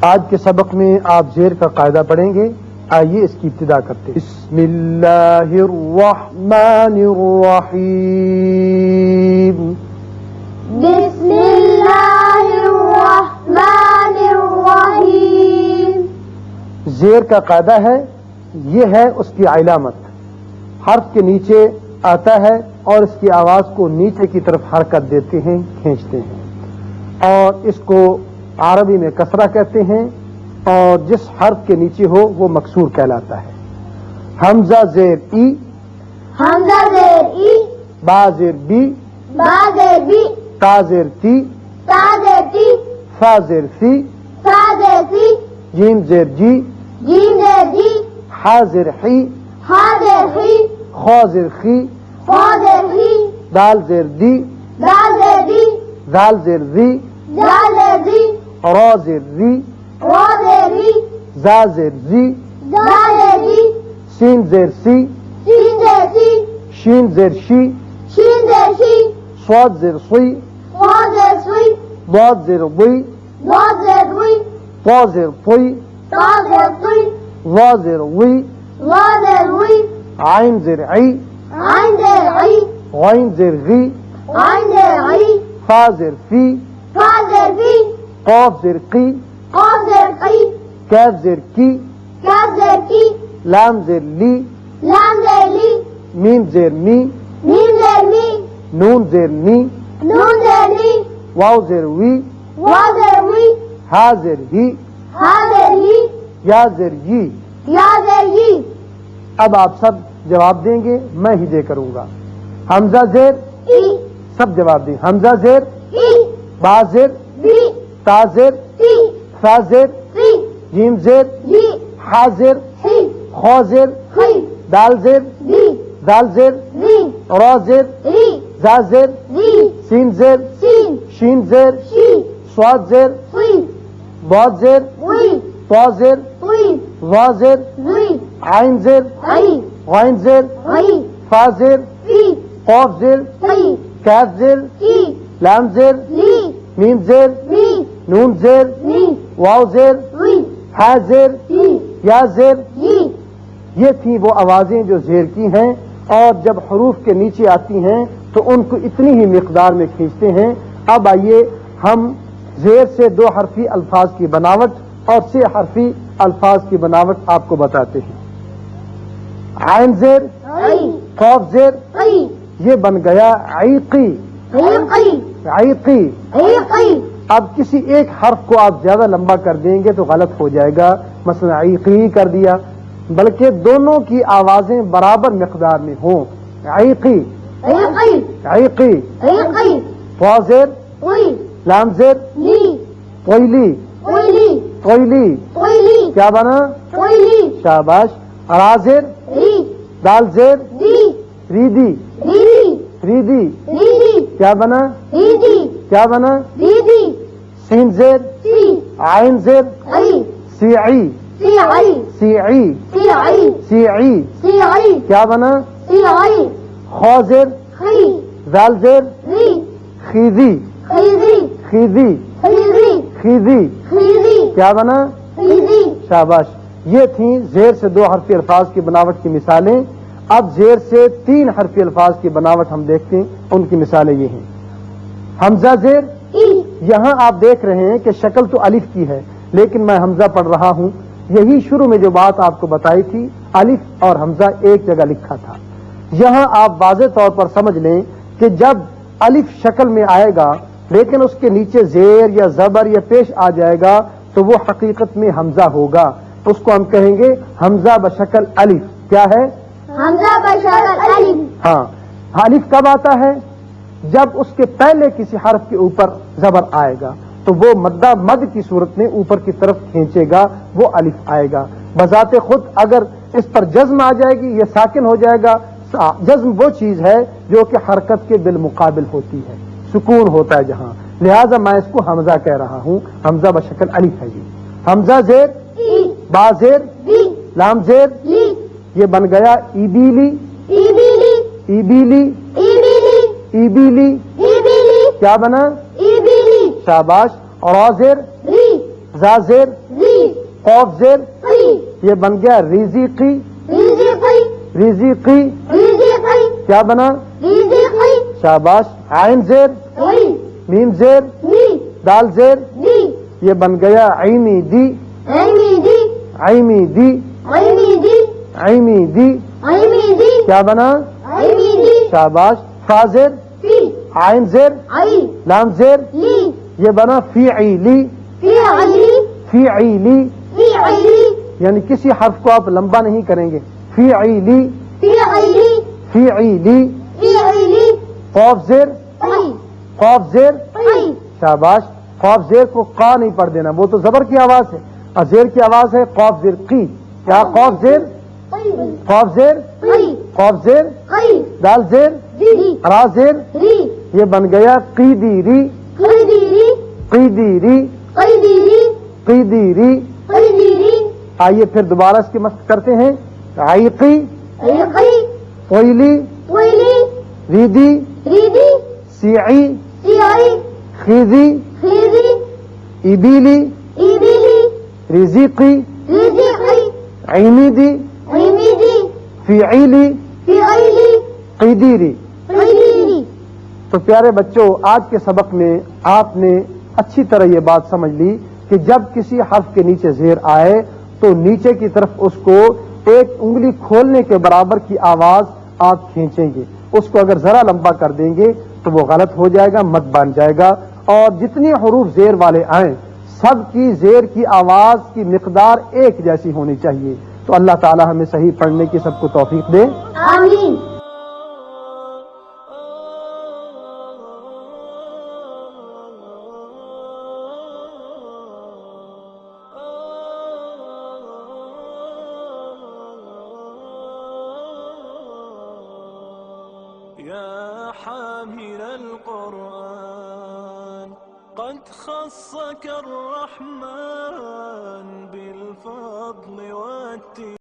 آج کے سبق میں آپ زیر کا قاعدہ پڑھیں گے. آئیے اس کی ابتدا کرتے ہیں. بسم اللہ الرحمن الرحیم. بسم اللہ الرحمن الرحیم. زیر کا قاعدہ ہے، یہ ہے اس کی علامت. حرف کے نیچے آتا ہے اور اس کی آواز کو نیچے کی طرف حرکت دیتے ہیں، کھینچتے ہیں، اور اس کو عربی میں کسرہ کہتے ہیں، اور جس حرف کے نیچے ہو وہ مکسور کہلاتا ہے. حمزہ زیر ای، حمزہ زیر ای، با زیر بی، با زیر بی، تا زیر تی، تا زیر تی، فا زیر فی، فا زیر سی، جیم زیر جی، جیم زیر جی، حا زیر حی، ہا زیر خی، خا زیر خی، خا زیر خی، دال زیر دی، دال زیر دی، زال زیر ذی، زال زیر زی، را زیر ری، را زیر ری، زا زیر زی، زا زیر زی، سین زیر سی، سین زیر سی، شین زیر شی، شین زیر شی، صاد زیر صی، خا زیر سوی، ضاد زیر ضی، ضاد زیر وی، طا زیر طی، تا زیر تی، وا زیر وی، وا زیر وی، عین زیر عی، عین زیر عی، غین زیر غی، عین زیر عی، فا زیر فی، فا زیر فی، قاف زیر قی، قاف زیر قی، کاف زیر کی، کاف زیر کی، لام زیر لی، لام زیر لی، میم زیر می، میم زیر می، نون زیر نی، نون زیر نی، واو زیر وی، وا زیر وی، ہا زیر ہی، ہا زیر ہی، یا زیر یی. یا زیر یی. اب آپ سب جواب دیں گے، میں ہی دے کروں گا. حمزہ زیر، ای، سب جواب دیں. حمزہ زیر، ای، با زیر، بی، تا زیر، سی، فا زیر، سی، جیم زیر، جی، حا زیر، سی، خا زیر، خی، دال زیر، دی، دال زیر، دی، را زیر، ری، زا زیر، دی، سین زیر، سین، شین زیر، شی، صاد زیر، فی، ضاد زیر، وی، طا زیر، وی، وا زیر، زی، عین زیر، عی، غین زیر، عی، فا زیر، فی، قاف زیر، فی، کاف زیر، کی، لام زیر، لی، میم زیر، می، نون زیر، نی، واو زیر، وی، ہا زیر، سی، یا زیر. جی. یہ تھیں وہ آوازیں جو زیر کی ہیں، اور جب حروف کے نیچے آتی ہیں تو ان کو اتنی ہی مقدار میں کھینچتے ہیں. اب آئیے ہم زیر سے 2 حرفی الفاظ کی بناوٹ اور 6 حرفی الفاظ کی بناوٹ آپ کو بتاتے ہیں. عین زیر، عی، قاف زیر، عی، یہ بن گیا عیقی. عیقی، عیقی. عیقی. اب کسی ایک حرف کو آپ زیادہ لمبا کر دیں گے تو غلط ہو جائے گا. مثلا عیقی کر دیا، بلکہ دونوں کی آوازیں برابر مقدار میں ہوں. عیقی، عیقی، عیقی. عیقی، فا زیر، وی، لام زیر، لی، قیلی، ویلی، قیلی. ویلی، کیا بنا؟ ویلی، شاباش. را زیر، ری، دال زیر، دی، ریدی، ریدی، ریدی. ریدی، کیا بنا؟ ریدی، کیا بنا؟ ریدی، سین زیر، سی، عین زیر، عی، سیعی، سی عی، سیعی، سی عی، سیعی. سی عی، کیا بنا؟ سی عی، خا زیر، خی، زال زیر، ری، خیزی، خیزی، خیزی، خیزی، خیزی. خیزی، کیا بنا؟ خیزی. شاباش. یہ تھیں زیر سے 2 حرفی الفاظ کی بناوٹ کی مثالیں. اب زیر سے 3 حرفی الفاظ کی بناوٹ ہم دیکھتے ہیں، ان کی مثالیں یہ ہیں. حمزہ زیر، ای، یہاں آپ دیکھ رہے ہیں کہ شکل تو الف کی ہے، لیکن میں حمزہ پڑھ رہا ہوں. یہی شروع میں جو بات آپ کو بتائی تھی، الف اور حمزہ ایک جگہ لکھا تھا. یہاں آپ واضح طور پر سمجھ لیں کہ جب الف شکل میں آئے گا لیکن اس کے نیچے زیر یا زبر یا پیش آ جائے گا تو وہ حقیقت میں حمزہ ہوگا. اس کو ہم کہیں گے حمزہ بشکل الف. کیا ہے؟ حمزہ بشکل الف. ہاں. الف کب آتا ہے؟ جب اس کے پہلے کسی حرف کے اوپر زبر آئے گا تو وہ مد کی صورت میں اوپر کی طرف کھینچے گا، وہ الف آئے گا. بذات خود اگر اس پر جزم آ جائے گی، یہ ساکن ہو جائے گا. جزم وہ چیز ہے جو کہ حرکت کے بالمقابل ہوتی ہے، سکون ہوتا ہے جہاں، لہذا میں اس کو حمزہ کہہ رہا ہوں. حمزہ بشکل الف ہے. یہ حمزہ زیر، ای، با زیر، بی، لام زیر، لی، یہ بن گیا ایبیلی، ایبیلی، ایبیلی، ایبیلی، ایبیلی. ایبیلی، کیا بنا؟ ایبیلی. شاباش. را زیر، ری، زا زیر، قوف زیر قی یہ بن گیا ریزقی رزقی ریزقی رزقی کیا بنا رزقی شاباش عین زیر قی میم زیر دی دال زیر دی یہ بن گیا عیمی دی عیمی دی عیمی دی عیمی دی عیمی دی عیمی دی کیا بنا عیمی دی شاباش فا زیر فی عین زیر عی لام زیر لی یہ بنا فیعلی فی علی فیعلی فی علی یعنی کسی حرف کو آپ لمبا نہیں کریں گے فیعلی فی علی فیعلی فی علی قوف زیر قی قوف زیر قی شاباش قوف زیر کو قا نہیں پڑھ دینا وہ تو زبر کی آواز ہے اور زیر کی آواز ہے قوف زیر قی کیا قوف زیر قی قوف زیر قی قوف زیر قی دال زیر دی را زیر ری یہ بن گیا قیدیری قیدیری قیدیری قیدیری قیدیری قیدیری آئیے پھر دوبارہ اس کی مشق کرتے ہیں عیقی عیقی قویلی ویلی ریدی ریدی سیعی سیائی خیزی خیزی ابیلی ایبیلی رزقی رزقی عیمی دی عیمی دی فیعیلی فیعیلی قیدیری قیدیری تو پیارے بچوں آج کے سبق میں آپ نے اچھی طرح یہ بات سمجھ لی کہ جب کسی حرف کے نیچے زیر آئے تو نیچے کی طرف اس کو ایک انگلی کھولنے کے برابر کی آواز آپ کھینچیں گے. اس کو اگر ذرا لمبا کر دیں گے تو وہ غلط ہو جائے گا، مد بن جائے گا. اور جتنی حروف زیر والے آئیں سب کی زیر کی آواز کی مقدار ایک جیسی ہونی چاہیے. تو اللہ تعالی ہمیں صحیح پڑھنے کی سب کو توفیق دے. آمین. يا حامل القرآن قد خصك الرحمن بالفضل والتقى